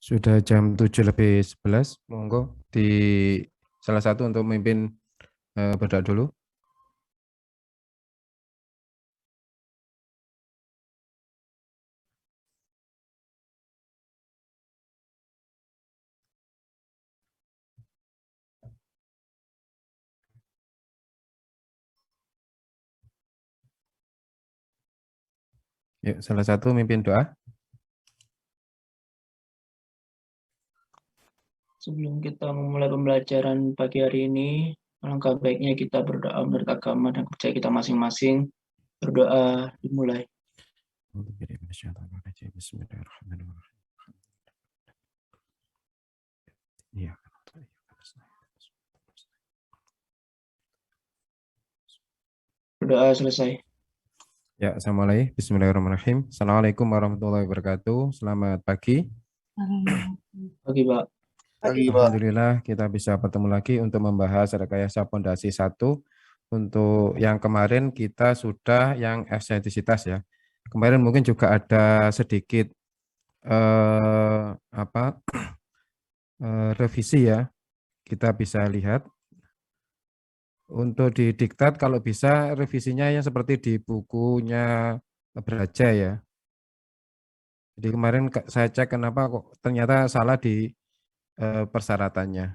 Sudah jam 7:11, monggo di salah satu untuk memimpin berdoa dulu. Yuk, salah satu memimpin doa. Sebelum kita memulai pembelajaran pagi hari ini, alangkah baiknya kita berdoa menurut agama dan percaya kita masing-masing. Berdoa dimulai. Bismillahirrahmanirrahim. Iya. Berdoa selesai. Ya, saya mulai. Bismillahirrahmanirrahim. Assalamualaikum warahmatullahi wabarakatuh. Selamat pagi. Pagi, Pak. Alhamdulillah kita bisa bertemu lagi untuk membahas rekayasa pondasi 1. Untuk yang kemarin kita sudah yang eksentrisitas ya. Kemarin mungkin juga ada sedikit revisi ya. Kita bisa lihat untuk di diktat kalau bisa revisinya yang seperti di bukunya Braja ya. Jadi kemarin saya cek kenapa kok ternyata salah di persyaratannya.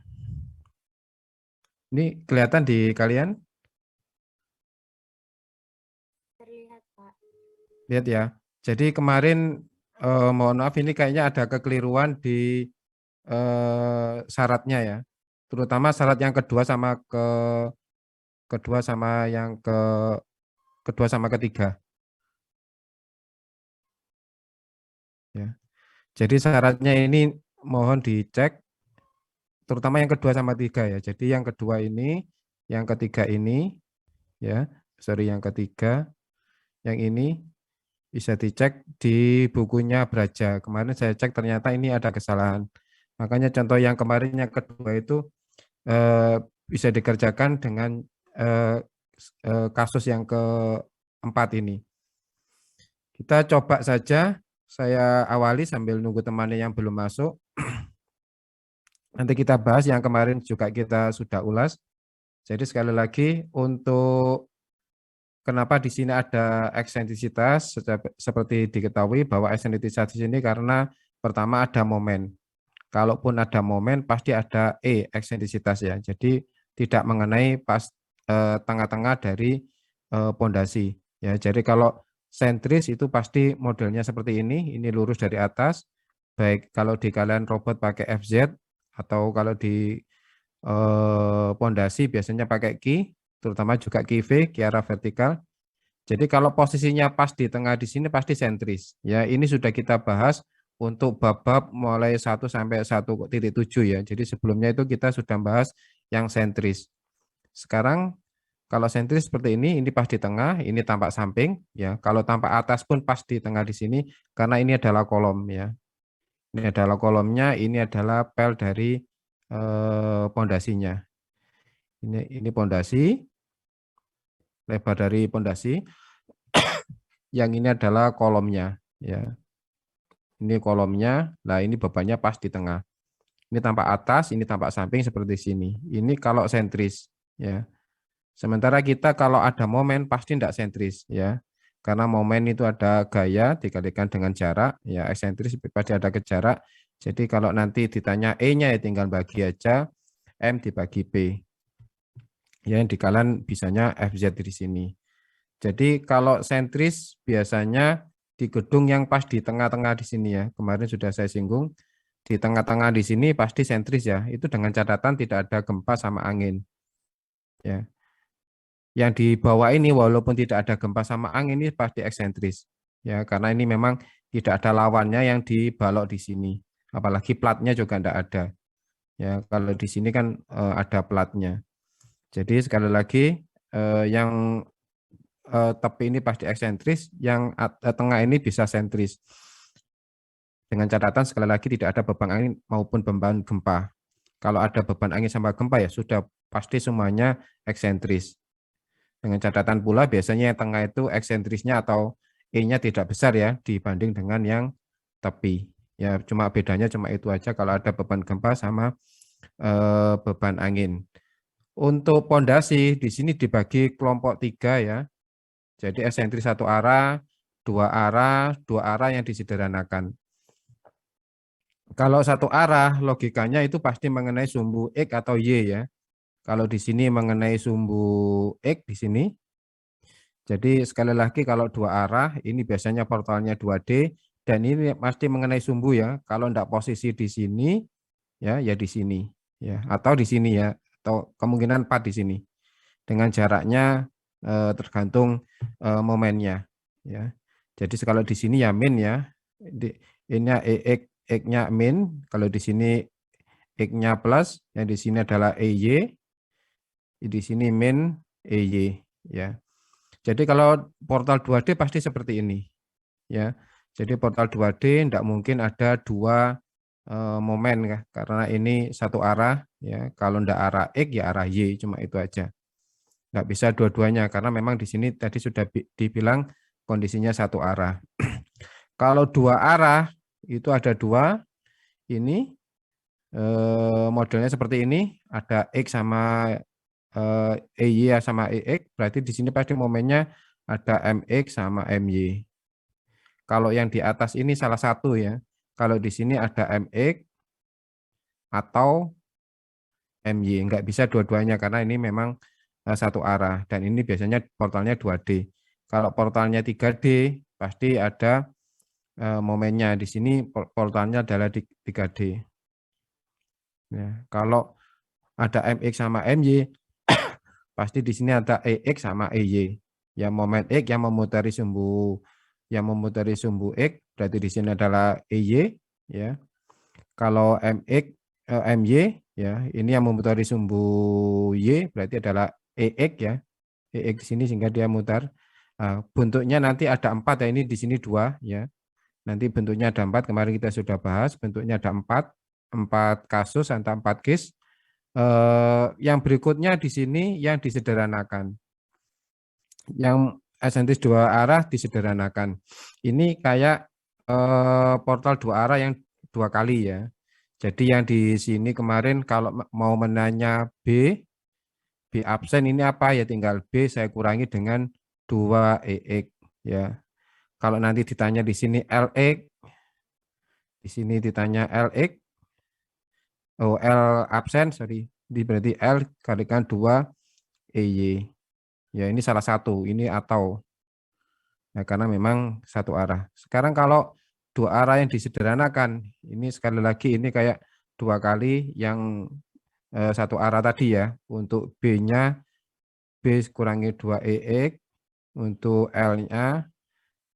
Ini kelihatan di kalian? Terlihat, Pak. Lihat ya. Jadi kemarin mohon maaf ini kayaknya ada kekeliruan di syaratnya ya. Terutama syarat yang kedua sama ketiga. Ya. Jadi syaratnya ini mohon dicek, terutama yang kedua sama tiga ya. Jadi yang kedua ini, yang ketiga ini, ya, sorry yang ketiga, yang ini bisa dicek di bukunya Braja. Kemarin saya cek ternyata ini ada kesalahan. Makanya contoh yang kemarin yang kedua itu bisa dikerjakan dengan kasus yang keempat ini. Kita coba saja, saya awali sambil nunggu temannya yang belum masuk. Nanti kita bahas yang kemarin juga kita sudah ulas. Jadi sekali lagi untuk kenapa di sini ada eksentrisitas seperti diketahui bahwa eksentrisitas di sini karena pertama ada momen. Kalaupun ada momen pasti ada eksentrisitas ya. Jadi tidak mengenai pas tengah-tengah dari pondasi ya. Jadi kalau sentris itu pasti modelnya seperti ini lurus dari atas. Baik kalau di kalian robot pakai FZ atau kalau di pondasi biasanya pakai key, terutama juga key V, key arah vertikal. Jadi kalau posisinya pas di tengah di sini pasti sentris. Ya, ini sudah kita bahas untuk bab-bab mulai 1 sampai 1.7 ya. Jadi sebelumnya itu kita sudah bahas yang sentris. Sekarang kalau sentris seperti ini pas di tengah, ini tampak samping ya. Kalau tampak atas pun pas di tengah di sini karena ini adalah kolom ya. Ini adalah kolomnya, ini adalah pel dari pondasinya. Ini pondasi, lebar dari pondasi. Yang ini adalah kolomnya ya. Ini kolomnya, nah ini bebannya pas di tengah. Ini tampak atas, ini tampak samping seperti sini. Ini kalau sentris ya. Sementara kita kalau ada momen pasti tidak sentris ya. Karena momen itu ada gaya dikalikan dengan jarak ya, eksentris pasti ada ke jarak. Jadi kalau nanti ditanya E-nya ya tinggal bagi aja M dibagi P. Ya, yang dikalian bisanya FZ di sini. Jadi kalau sentris biasanya di gedung yang pas di tengah-tengah di sini ya. Kemarin sudah saya singgung, di tengah-tengah di sini pasti sentris ya. Itu dengan catatan tidak ada gempa sama angin. Ya. Yang di bawah ini walaupun tidak ada gempa sama angin ini pasti eksentris. Ya, karena ini memang tidak ada lawannya yang dibalok di sini. Apalagi platnya juga tidak ada. Ya, kalau di sini kan ada platnya. Jadi sekali lagi yang tepi ini pasti eksentris, yang tengah ini bisa sentris. Dengan catatan sekali lagi tidak ada beban angin maupun beban gempa. Kalau ada beban angin sama gempa ya sudah pasti semuanya eksentris. Dengan catatan pula biasanya yang tengah itu eksentrisnya atau E-nya tidak besar ya dibanding dengan yang tepi. Ya, cuma bedanya cuma itu aja kalau ada beban gempa sama beban angin. Untuk pondasi di sini dibagi kelompok 3 ya. Jadi eksentris satu arah, dua arah yang disederhanakan. Kalau satu arah logikanya itu pasti mengenai sumbu X atau Y ya. Kalau di sini mengenai sumbu X di sini. Jadi sekali lagi kalau dua arah ini biasanya portalnya 2D dan ini pasti mengenai sumbu ya. Kalau enggak posisi di sini ya di sini ya atau di sini ya atau kemungkinan 4 di sini. Dengan jaraknya tergantung momennya ya. Jadi kalau di sini ya min ya. Ini X-nya min, kalau di sini X-nya plus, yang di sini adalah EY, di sini min EY ya. Jadi kalau portal 2D pasti seperti ini ya. Jadi portal 2D tidak mungkin ada dua momen ya, karena ini satu arah ya. Kalau tidak arah X ya arah Y, cuma itu aja. Nggak bisa dua-duanya karena memang di sini tadi sudah dibilang kondisinya satu arah. Kalau dua arah itu ada dua, ini modelnya seperti ini, ada X sama EY sama EX, berarti di sini pasti momennya ada MX sama MY. Kalau yang di atas ini salah satu ya, kalau di sini ada MX atau MY, nggak bisa dua-duanya karena ini memang satu arah, dan ini biasanya portalnya 2D. Kalau portalnya 3D, pasti ada momennya. Di sini portalnya adalah di 3D. Ya, kalau ada MX sama MY, pasti di sini ada EX sama EY. Yang momen X yang memutari sumbu X, berarti di sini adalah EY. Ya. Kalau MX, MY, ya, ini yang memutari sumbu Y, berarti adalah EX ya. EX di sini sehingga dia mutar. Bentuknya nanti ada 4 ya, ini di sini 2 ya. Nanti bentuknya ada 4, kemarin kita sudah bahas, bentuknya ada 4 kasus atau 4 case. Yang berikutnya di sini yang disederhanakan. Yang eksentris dua arah disederhanakan. Ini kayak portal dua arah yang 2 kali ya. Jadi yang di sini kemarin kalau mau menanya B absen ini apa ya, tinggal B saya kurangi dengan 2 EX ya. Kalau nanti ditanya di sini LX, di sini ditanya LX, oh L absen, sorry, berarti L kalikan 2 EY. Ya ini salah satu, ini atau. Ya, karena memang satu arah. Sekarang kalau dua arah yang disederhanakan, ini sekali lagi ini kayak 2 kali yang satu arah tadi ya. Untuk B-nya, B kurangi 2 EX, untuk L-nya,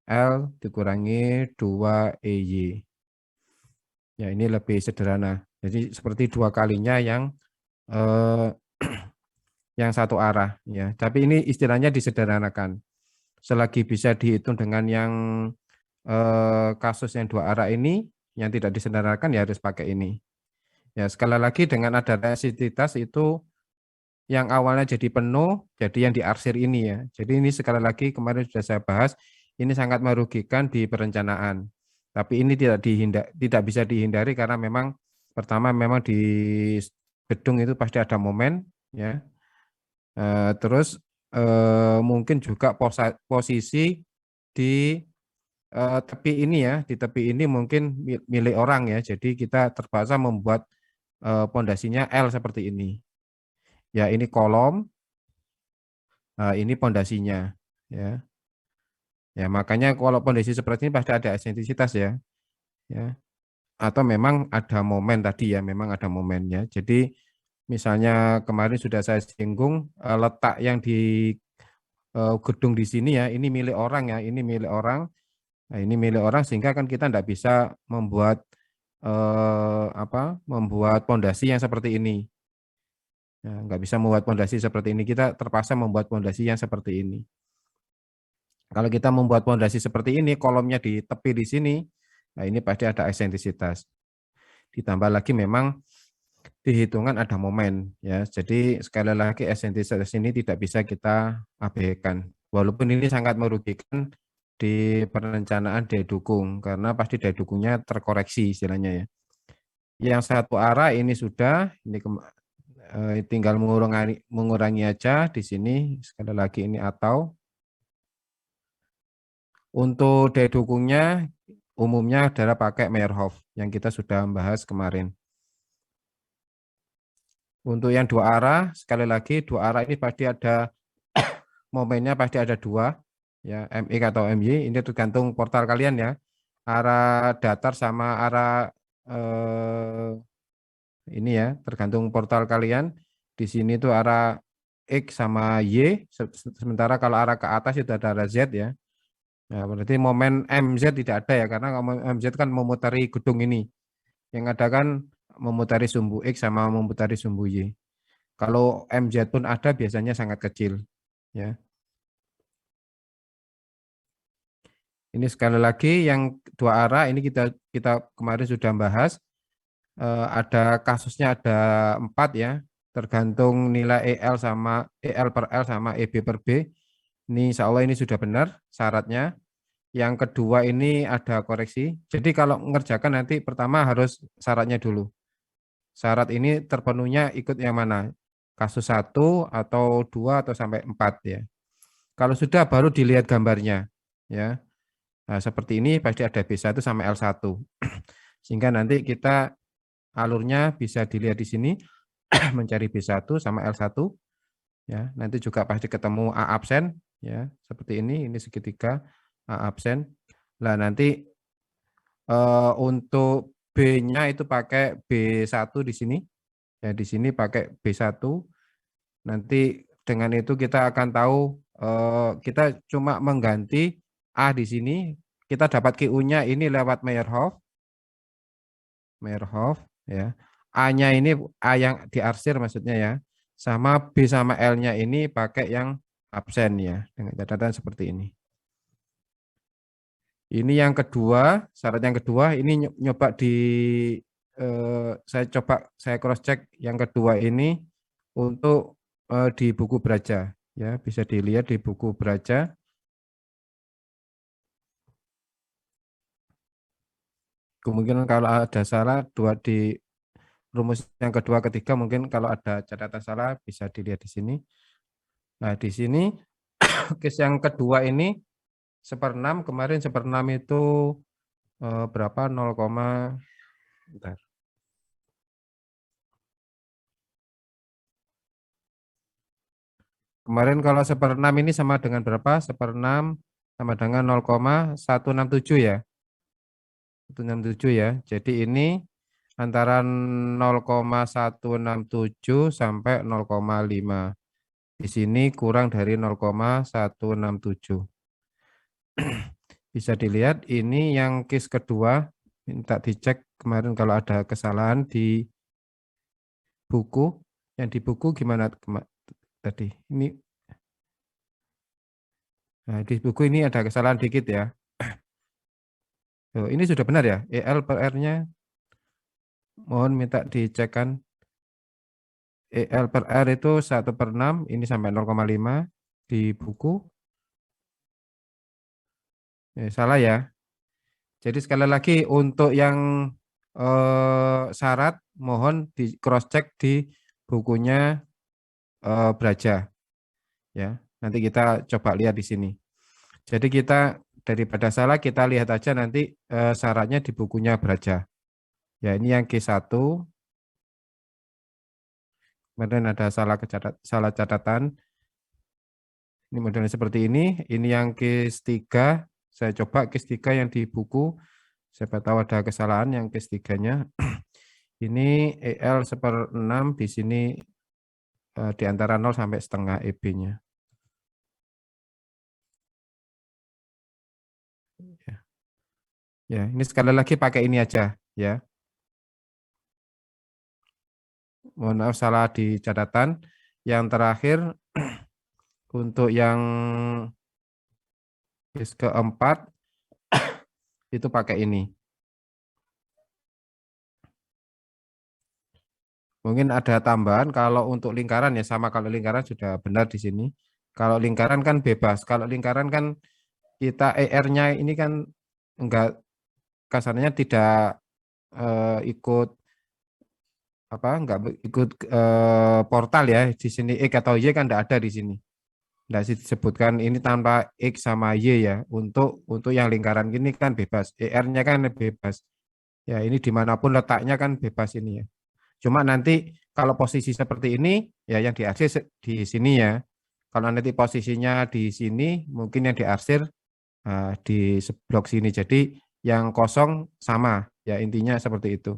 L dikurangi 2 EY. Ya ini lebih sederhana. Jadi seperti 2 kalinya yang yang satu arah ya. Tapi ini istilahnya disederhanakan. Selagi bisa dihitung dengan yang kasus yang 2 arah ini, yang tidak disederhanakan ya harus pakai ini. Ya sekali lagi dengan ada resistivitas itu yang awalnya jadi penuh, jadi yang diarsir ini ya. Jadi ini sekali lagi kemarin sudah saya bahas, ini sangat merugikan di perencanaan. Tapi ini tidak bisa dihindari karena memang pertama memang di gedung itu pasti ada momen ya. Terus mungkin juga posisi di tepi ini ya, di tepi ini mungkin milik orang ya. Jadi kita terpaksa membuat pondasinya L seperti ini. Ya ini kolom, ini pondasinya ya. Ya makanya kalau pondasi seperti ini pasti ada eksentrisitas ya. Ya. Atau memang ada momen tadi ya, memang ada momennya. Jadi misalnya kemarin sudah saya singgung letak yang di gedung di sini ya, ini milik orang ya, ini milik orang. Nah, ini milik orang sehingga kan kita tidak bisa membuat membuat pondasi yang seperti ini. Ya, nggak bisa membuat pondasi seperti ini, kita terpaksa membuat pondasi yang seperti ini. Kalau kita membuat pondasi seperti ini, kolomnya di tepi di sini, nah ini pasti ada eksentrisitas. Ditambah lagi memang dihitungan ada momen ya. Jadi sekali lagi eksentrisitas ini tidak bisa kita abaikan. Walaupun ini sangat merugikan di perencanaan daya dukung karena pasti daya dukungnya terkoreksi istilahnya ya. Yang satu arah ini sudah, ini tinggal mengurangi aja di sini sekali lagi ini atau untuk daya dukungnya umumnya adalah pakai Meyerhof yang kita sudah bahas kemarin. Untuk yang dua arah sekali lagi dua arah ini pasti ada momennya pasti ada dua ya MX atau MY ini tergantung portal kalian ya. Arah datar sama arah ini ya tergantung portal kalian. Di sini tuh arah X sama Y sementara kalau arah ke atas itu ada arah Z ya. Nah, berarti momen MZ tidak ada ya karena MZ kan memutari gedung ini. Yang ada kan memutari sumbu X sama memutari sumbu Y. Kalau MZ pun ada biasanya sangat kecil ya. Ini sekali lagi yang dua arah ini kita kemarin sudah bahas. Ada kasusnya ada 4 ya. Tergantung nilai EL sama EL per L sama EB per B. Ini insya Allah ini sudah benar syaratnya. Yang kedua ini ada koreksi. Jadi kalau mengerjakan nanti pertama harus syaratnya dulu. Syarat ini terpenuhnya ikut yang mana? Kasus 1 atau 2 atau sampai 4 ya. Kalau sudah baru dilihat gambarnya ya. Nah, seperti ini pasti ada B1 sama L1. Sehingga nanti kita alurnya bisa dilihat di sini mencari B1 sama L1 ya. Nanti juga pasti ketemu A absen ya, seperti ini segitiga A absen. Nah, nanti untuk B-nya itu pakai B1 di sini. Ya, di sini pakai B1. Nanti dengan itu kita akan tahu kita cuma mengganti A di sini. Kita dapat QU-nya ini lewat Meyerhof ya. A-nya ini A yang diarsir maksudnya ya. Sama B sama L-nya ini pakai yang absen ya dengan catatan seperti ini. Ini yang kedua, syarat yang kedua ini nyoba saya cross check yang kedua ini untuk di buku Braja ya, bisa dilihat di buku Braja. Kemungkinan kalau ada salah di rumus yang kedua ketiga mungkin kalau ada catatan salah bisa dilihat di sini. Nah, di sini case yang kedua ini 1/6 kemarin 1/6 itu berapa 0, bentar. Kemarin kalau 1/6 ini sama dengan berapa? 1/6 sama dengan 0,167 ya. 167 ya. Jadi ini antara 0,167 sampai 0,5. Di sini kurang dari 0,167. Bisa dilihat ini yang case kedua, minta dicek kemarin kalau ada kesalahan di buku. Yang di buku gimana tadi? Nah, di buku ini ada kesalahan dikit ya. Ini sudah benar ya? EL per R-nya mohon minta dicekkan. EL per R itu 1/6, ini sampai 0,5 di buku. Salah ya. Jadi sekali lagi untuk yang syarat mohon di cross check di bukunya Braja ya. Nanti kita coba lihat di sini. Jadi kita daripada salah kita lihat aja nanti syaratnya di bukunya Braja. Ya, ini yang Q1. Kemudian ada salah catatan. Ini modelnya seperti ini. Ini yang case 3. Saya coba case 3 yang di buku. Siapa tahu ada kesalahan yang case 3-nya. Ini EL 1/6 di sini di antara 0 sampai setengah EB-nya. Ya, ini sekali lagi pakai ini aja ya. Mohon maaf salah di catatan. Yang terakhir untuk yang case keempat itu pakai ini. Mungkin ada tambahan kalau untuk lingkaran ya sama, kalau lingkaran sudah benar di sini. Kalau lingkaran kan bebas. Kalau lingkaran kan kita ER-nya ini kan enggak, kasarnya tidak ikut enggak ikut portal ya. Di sini X atau Y kan enggak ada di sini. Enggak disebutkan ini tanpa X sama Y ya. Untuk yang lingkaran gini kan bebas. ER-nya kan bebas. Ya, ini dimanapun letaknya kan bebas ini ya. Cuma nanti kalau posisi seperti ini ya yang diarsir di sini ya. Kalau nanti posisinya di sini mungkin yang diarsir di blok sini. Jadi yang kosong sama ya, intinya seperti itu.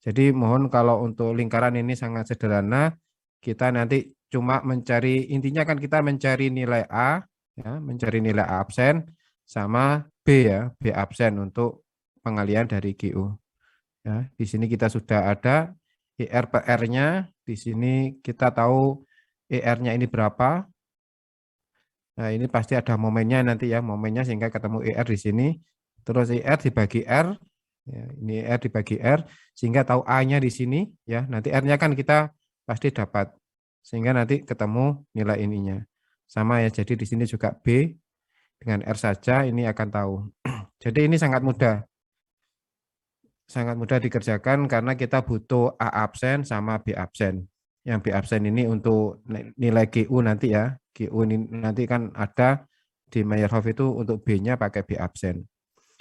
Jadi mohon kalau untuk lingkaran ini sangat sederhana, kita nanti cuma mencari, intinya kan kita mencari nilai A ya, mencari nilai A absen sama B ya, B absen untuk pengalihan dari QU. Ya, di sini kita sudah ada ER per R-nya, di sini kita tahu ER-nya ini berapa. Nah, ini pasti ada momennya nanti ya, momennya sehingga ketemu ER di sini. Terus ER dibagi R, ya, ini ER dibagi R, sehingga tahu A-nya di sini ya. Nanti R-nya kan kita pasti dapat, sehingga nanti ketemu nilai ininya. Sama ya, jadi di sini juga B dengan R saja ini akan tahu. Jadi ini sangat mudah. Sangat mudah dikerjakan karena kita butuh A absen sama B absen. Yang B absen ini untuk nilai QU nanti ya. QU ini nanti kan ada di Meyerhof itu untuk B-nya pakai B absen.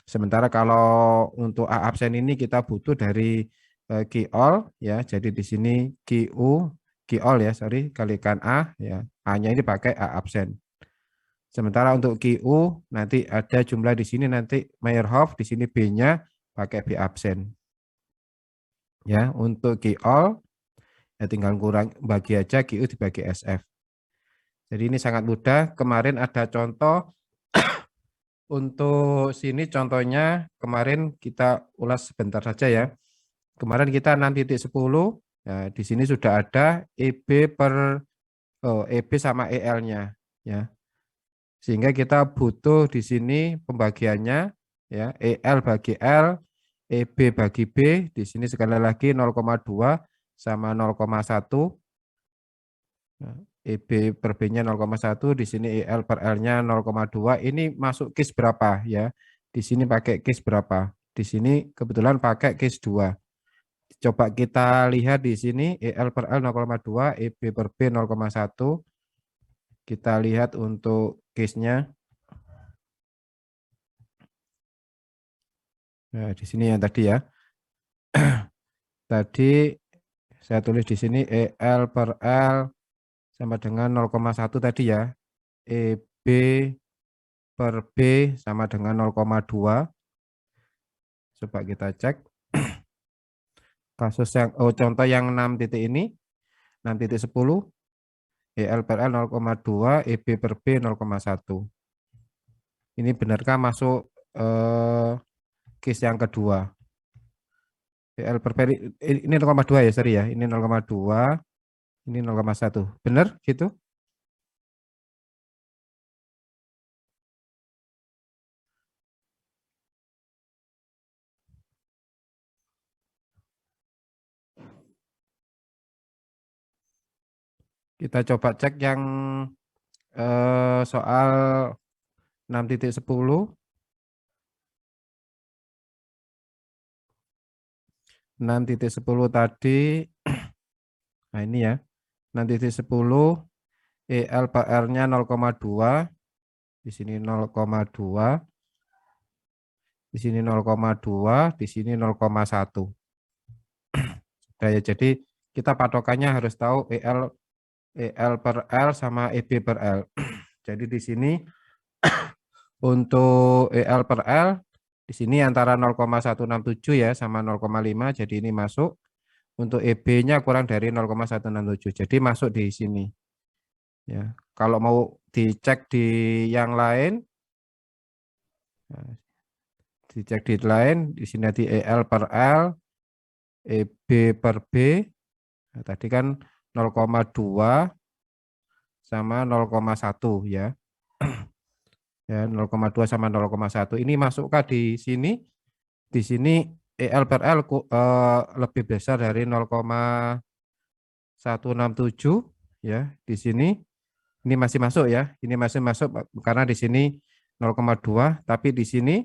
Sementara kalau untuk A absen ini kita butuh dari QOL ya. Jadi di sini QOL ya, sorry, kalikan A ya. A-nya ini pakai A absen. Sementara untuk QU nanti ada jumlah di sini nanti Meyerhof, di sini B-nya pakai B absen. Ya, untuk QOL ya tinggal kurang bagi aja QU dibagi SF. Jadi ini sangat mudah. Kemarin ada contoh untuk sini contohnya kemarin kita ulas sebentar saja ya. Kemarin kita 6.10 ya, di sini sudah ada EB EB sama EL-nya ya. Sehingga kita butuh di sini pembagiannya ya, EL bagi L, EB bagi B, di sini sekali lagi 0,2 sama 0,1. EB per B-nya 0,1, di sini EL per L-nya 0,2. Ini masuk case berapa ya? Di sini pakai case berapa? Di sini kebetulan pakai case 2. Coba kita lihat di sini EL per L 0,2, EB per B 0,1. Kita lihat untuk case-nya. Nah, di sini yang tadi ya. Tadi saya tulis di sini EL per L sama dengan 0,1 tadi ya. EB per B sama dengan 0,2. Coba kita cek. Kasus yang contoh yang 6 titik ini, 6.10, EL per L 0,2, EB per B 0,1. Ini benarkah masuk case yang kedua? EL per B ini 0,2 ya, sorry ya. Ini 0,2, ini 0,1. Benar gitu? Kita coba cek yang soal 6.10. 6.10 tadi, nah ini ya, 6.10 EL per R-nya 0,2, di sini 0,2, di sini 0,2, di sini 0,1. Sudah ya, jadi kita patokannya harus tahu EL per L sama EB per L. Jadi di sini untuk EL per L di sini antara 0,167 ya sama 0,5, jadi ini masuk. Untuk EB-nya kurang dari 0,167, jadi masuk di sini. Ya, kalau mau dicek di yang lain, dicek di lain, di sini di EL per L, EB per B, nah, tadi kan 0,2 sama 0,1 ya. Ya, 0,2 sama 0,1 ini masukkah di sini? Di sini EL per L lebih besar dari 0,167 ya. Di sini ini masih masuk ya. Ini masih masuk karena di sini 0,2, tapi di sini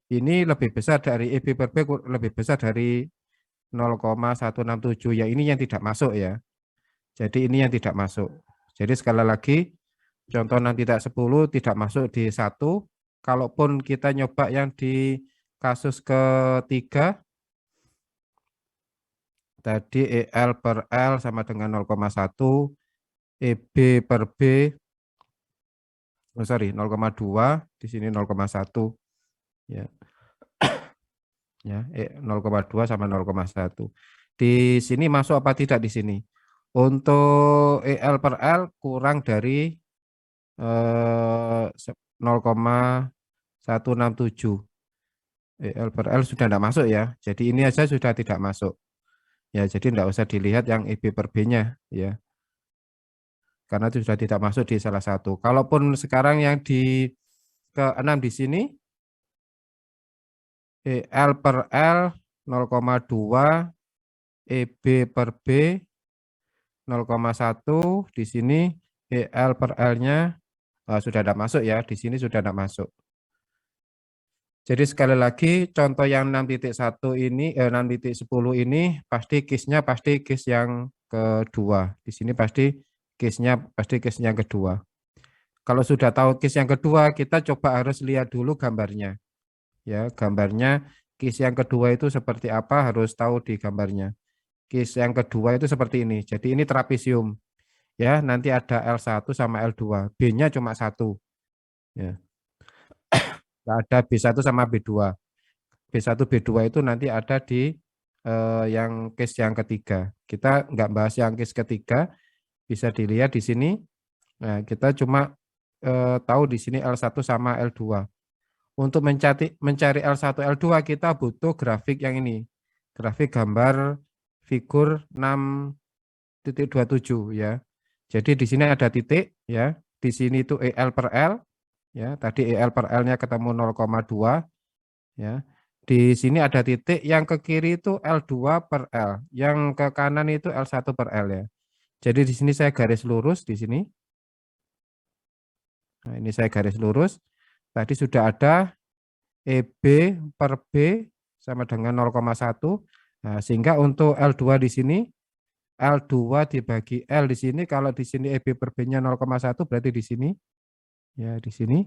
ini lebih besar dari EB per B, lebih besar dari 0,167. Ya, ini yang tidak masuk ya. Jadi ini yang tidak masuk. Jadi sekali lagi, contoh 6.10 tidak masuk di 1. Kalaupun kita nyoba yang di kasus ketiga, tadi EL per L sama dengan 0,1, EB per B, oh sorry, 0,2, di sini 0,1. Ya. Ya, 0,2 sama 0,1. Di sini masuk apa tidak di sini? Untuk EL per L kurang dari 0,167. EL per L sudah tidak masuk ya. Jadi ini aja sudah tidak masuk. Ya, jadi tidak usah dilihat yang EB per B-nya ya. Karena itu sudah tidak masuk di salah satu. Kalaupun sekarang yang di ke-6 di sini EL per L 0,2, EB per B 0,1, di sini EL per L-nya sudah tidak masuk ya, di sini sudah tidak masuk. Jadi sekali lagi contoh yang 6.1 ini 6.10 ini pasti case-nya pasti case yang kedua. Di sini pasti case-nya yang kedua. Kalau sudah tahu case yang kedua, kita coba harus lihat dulu gambarnya. Ya, gambarnya case yang kedua itu seperti apa harus tahu di gambarnya. Case yang kedua itu seperti ini. Jadi ini trapesium. Ya, nanti ada L1 sama L2. B-nya cuma 1. Ya. Nggak ada B1 sama B2. B1, B2 itu nanti ada di yang case yang ketiga. Kita nggak bahas yang case ketiga, bisa dilihat di sini. Nah, kita cuma tahu di sini L1 sama L2. Untuk mencari L1, L2 kita butuh grafik yang ini. Grafik gambar figur 6.27 ya. Jadi di sini ada titik ya. Di sini itu EL per L ya. Tadi EL per L-nya ketemu 0,2 ya. Di sini ada titik, yang ke kiri itu L2 per L, yang ke kanan itu L1 per L ya. Jadi di sini saya garis lurus di sini. Nah, ini saya garis lurus. Tadi sudah ada EB per B sama dengan 0,1. Nah, sehingga untuk L2 di sini, L2 dibagi L di sini, kalau di sini EB per B-nya 0,1 berarti di sini. Ya, di sini.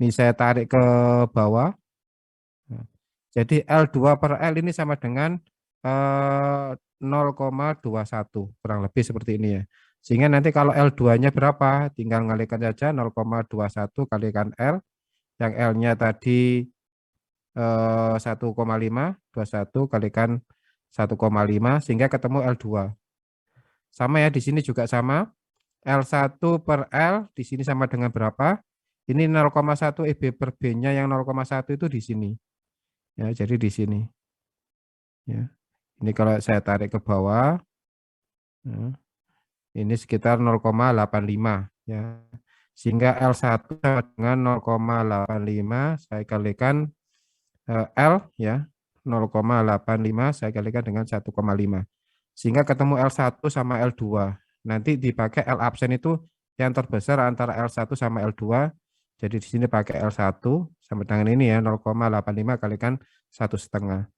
Ini saya tarik ke bawah. Nah, jadi L2 per L ini sama dengan 0,21, kurang lebih seperti ini ya. Sehingga nanti kalau L2-nya berapa, tinggal ngalikan saja 0,21 kalikan L, yang L-nya tadi 1,5, 21 kalikan 1,5, sehingga ketemu L2. Sama ya, di sini juga sama. L1 per L, di sini sama dengan berapa? Ini 0,1 EB per B-nya yang 0,1 itu di sini. Ya, jadi di sini. Ya. Ini kalau saya tarik ke bawah, ya, ini sekitar 0,85 ya. Sehingga L1 sama dengan 0,85 saya kalikan L ya, 0,85 saya kalikan dengan 1,5. Sehingga ketemu L1 sama L2. Nanti dipakai L absen itu yang terbesar antara L1 sama L2. Jadi di sini pakai L1 sama dengan ini ya, 0,85 kalikan 1,5.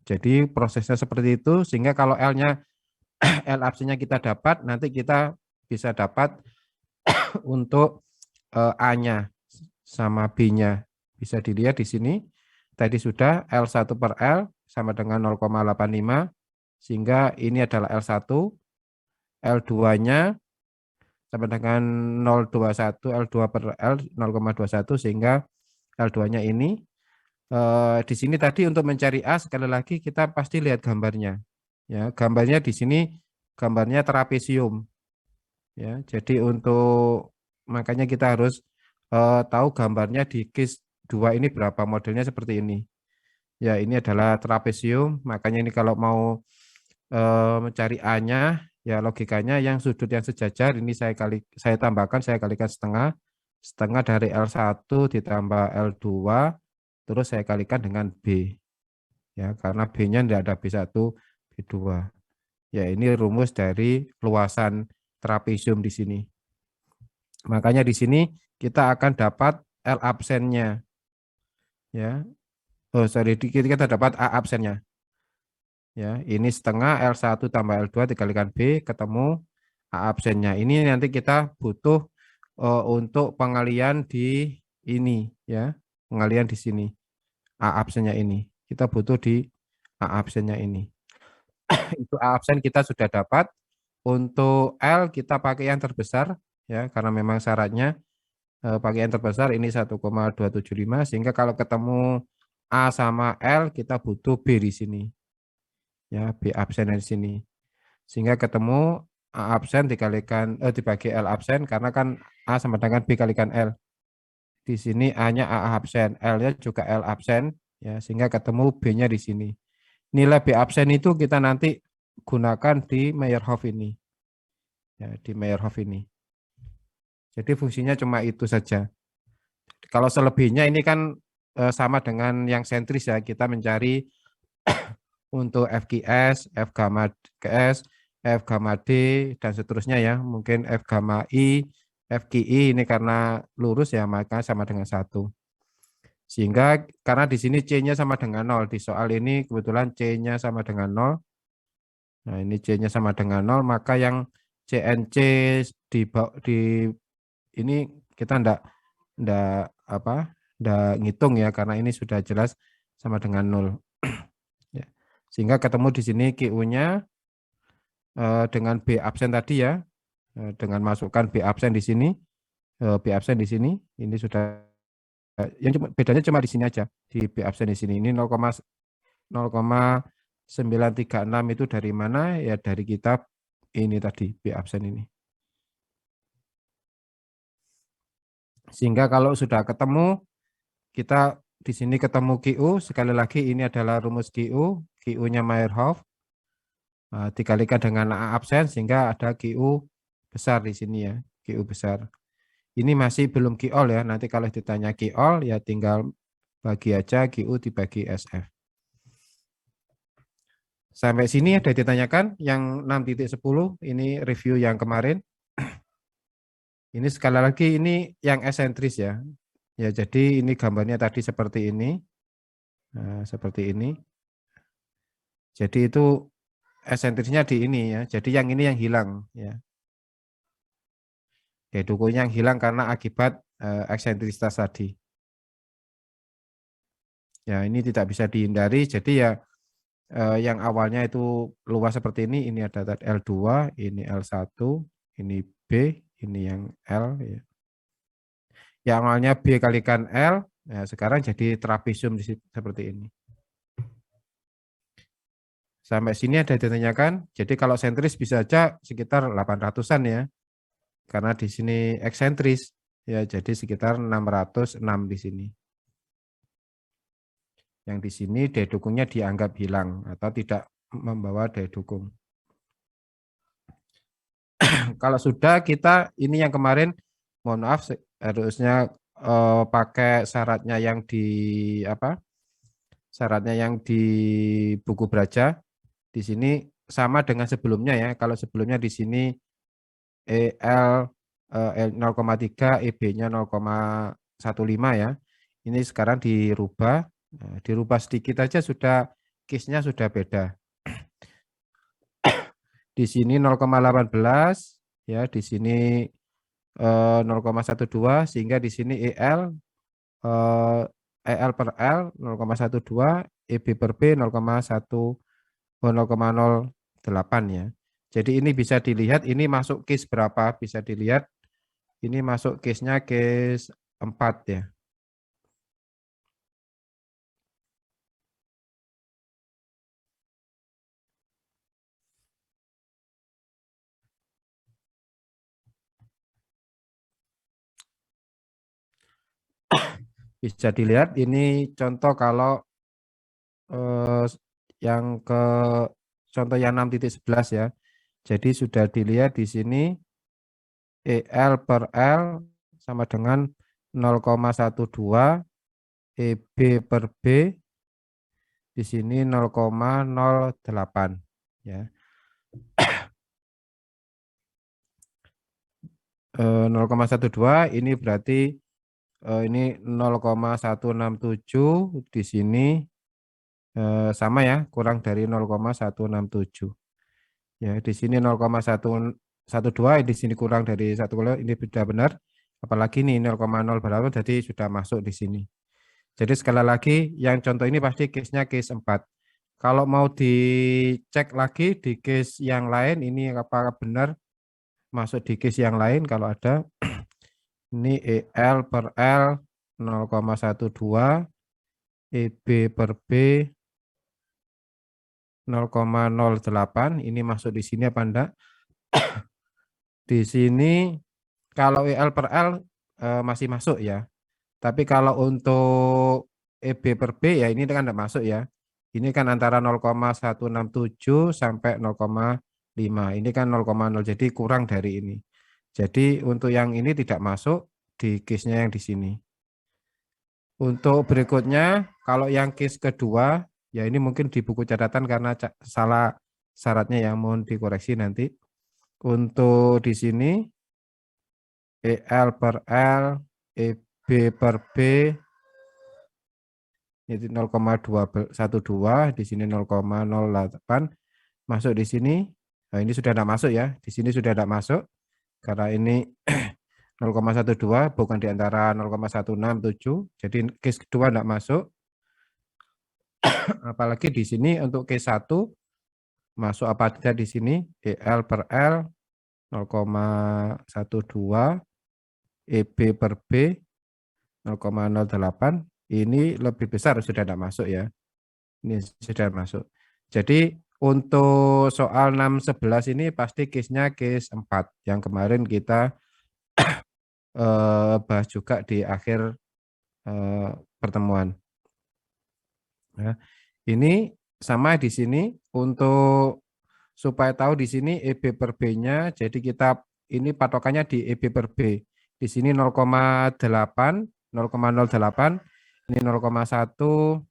Jadi prosesnya seperti itu, sehingga kalau L-nya L absennya kita dapat, nanti kita bisa dapat untuk A-nya sama B-nya. Bisa dilihat di sini, tadi sudah L1 per L sama dengan 0,85, sehingga ini adalah L1, L2-nya sama dengan 0,21, L2 per L 0,21, sehingga L2-nya ini. Di sini tadi untuk mencari A, sekali lagi kita pasti lihat gambarnya. Ya, gambarnya di sini gambarnya trapesium. Ya, jadi untuk makanya kita harus tahu gambarnya di case 2 ini berapa, modelnya seperti ini. Ya, ini adalah trapesium, makanya ini kalau mau mencari A-nya, ya logikanya yang sudut yang sejajar ini saya tambahkan, saya kalikan setengah. Setengah dari L1 ditambah L2, terus saya kalikan dengan B. Ya, karena B-nya tidak ada B1, B2. Ya, ini rumus dari luasan trapesium di sini. Makanya di sini kita akan dapat L absennya. Ya. Oh, sorry, kita dapat A absennya. Ya, ini setengah L1 tambah L2 dikalikan B ketemu A absennya. Ini nanti kita butuh untuk pengalian di ini ya. Pengalian di sini. A absennya ini. Kita butuh di A absennya ini. Itu A absen kita sudah dapat. Untuk L kita pakai yang terbesar ya karena memang syaratnya pakai yang terbesar ini 1,275 sehingga kalau ketemu A sama L kita butuh B di sini. Ya, B absen di sini. Sehingga ketemu A absen dikalikan dibagi L absen karena kan A sama dengan B kalikan L. Di sini A-nya A absen, L-nya juga L absen ya sehingga ketemu B-nya di sini. Nilai B absen itu kita nanti gunakan di Meyerhof ini. Ya, di Meyerhof ini. Jadi fungsinya cuma itu saja. Kalau selebihnya ini kan sama dengan yang sentris ya, kita mencari untuk FQS, F gamma QS, F gamma D, dan seterusnya ya. Mungkin F gamma I, FQI ini karena lurus ya, maka sama dengan 1. Sehingga karena di sini C-nya sama dengan 0, di soal ini kebetulan C-nya sama dengan 0. Nah ini C-nya sama dengan 0, maka yang CNC di ini kita enggak ngitung ya karena ini sudah jelas sama dengan 0. Ya. Sehingga ketemu di sini QU-nya dengan B absen tadi ya. Dengan masukkan B absen di sini, B absen di sini, ini sudah yang bedanya cuma di sini aja, di B absen di sini. Ini 0,936 itu dari mana? Ya dari kitab ini tadi, B absen ini. Sehingga kalau sudah ketemu, kita di sini ketemu QU, sekali lagi ini adalah rumus QU, QU-nya Meyerhof, dikalikan dengan A absen sehingga ada QU besar di sini ya, QU besar. Ini masih belum QOL ya, nanti kalau ditanya QOL ya tinggal bagi aja QU dibagi SF. Sampai sini ada ditanyakan yang 6.10 ini review yang kemarin. Ini sekali lagi ini yang esentris ya. Ya jadi ini gambarnya tadi seperti ini. Nah, seperti ini. Jadi itu esentrisnya di ini ya. Jadi yang ini yang hilang ya. Dukunya yang hilang karena akibat eksentrisitas tadi. Ya ini tidak bisa dihindari. Jadi ya yang awalnya itu luas seperti ini ada L2, ini L1, ini B, ini yang L ya. Yang awalnya B kalikan L, ya sekarang jadi trapesium seperti ini. Sampai sini ada ditanyakan, jadi kalau sentris bisa aja sekitar 800-an ya. Karena di sini eksentris, ya jadi sekitar 606 di sini. Yang di sini daya dukungnya dianggap hilang atau tidak membawa daya dukung. Kalau sudah kita ini yang kemarin, mohon maaf harusnya pakai syaratnya yang di syaratnya yang di buku Braja. Di sini sama dengan sebelumnya ya. Kalau sebelumnya di sini EL 0,3, EB-nya 0,15 ya. Ini sekarang dirubah. Nah, dirubah sedikit aja sudah case-nya sudah beda. Di sini 0,18 ya, di sini 0,12 sehingga di sini EL per L 0,12, EB per B 0,08 ya. Jadi ini bisa dilihat ini masuk case berapa, bisa dilihat ini masuk case-nya case 4 ya. Bisa dilihat ini contoh kalau yang ke contoh yang 6.11 ya. Jadi sudah dilihat di sini EL per L sama dengan 0,12, EB per B di sini 0,08 ya. 0,12 ini berarti ini 0,167 di sini sama ya, kurang dari 0,167. Ya, di sini 0,112, di sini kurang dari 1, ini sudah benar. Apalagi ini 0,0 berapa, jadi sudah masuk di sini. Jadi sekali lagi, yang contoh ini pasti case-nya case 4. Kalau mau dicek lagi di case yang lain, ini apakah benar masuk di case yang lain, kalau ada, ini EL per L 0,12, EB per B 0,08, ini masuk di sini apa enggak? Di sini kalau EL per L masih masuk ya. Tapi kalau untuk EB per B ya ini kan enggak masuk ya. Ini kan antara 0,167 sampai 0,5. Ini kan 0,0, jadi kurang dari ini. Jadi untuk yang ini tidak masuk di case-nya yang di sini. Untuk berikutnya, kalau yang case kedua, ya ini mungkin di buku catatan karena salah syaratnya yang mohon dikoreksi nanti. Untuk di sini, EL per L, EB per B, ini 0,212, di sini 0,08, masuk di sini. Nah, ini sudah tidak masuk ya, di sini sudah tidak masuk, karena ini 0,12 bukan di antara 0,167, jadi case kedua tidak masuk. Apalagi di sini untuk case 1 masuk apa saja di sini, EL per L 0,12, EB per B 0,08, ini lebih besar, sudah tidak masuk ya. Ini sudah masuk. Jadi untuk soal 611 ini pasti case-nya case 4 yang kemarin kita bahas juga di akhir pertemuan. Ya. Ini sama di sini untuk supaya tahu di sini EB per B-nya, jadi kita ini patokannya di EB per B. Di sini 0,8, 0,08, ini 0,1,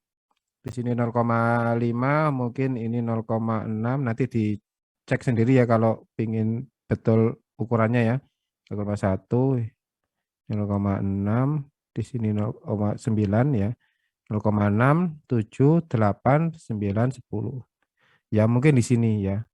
di sini 0,5, mungkin ini 0,6, nanti dicek sendiri ya kalau ingin betul ukurannya ya. 0,1, 0,6, di sini 0,9 ya. 0,6, 7, 8, 9, 10. Ya mungkin di sini ya.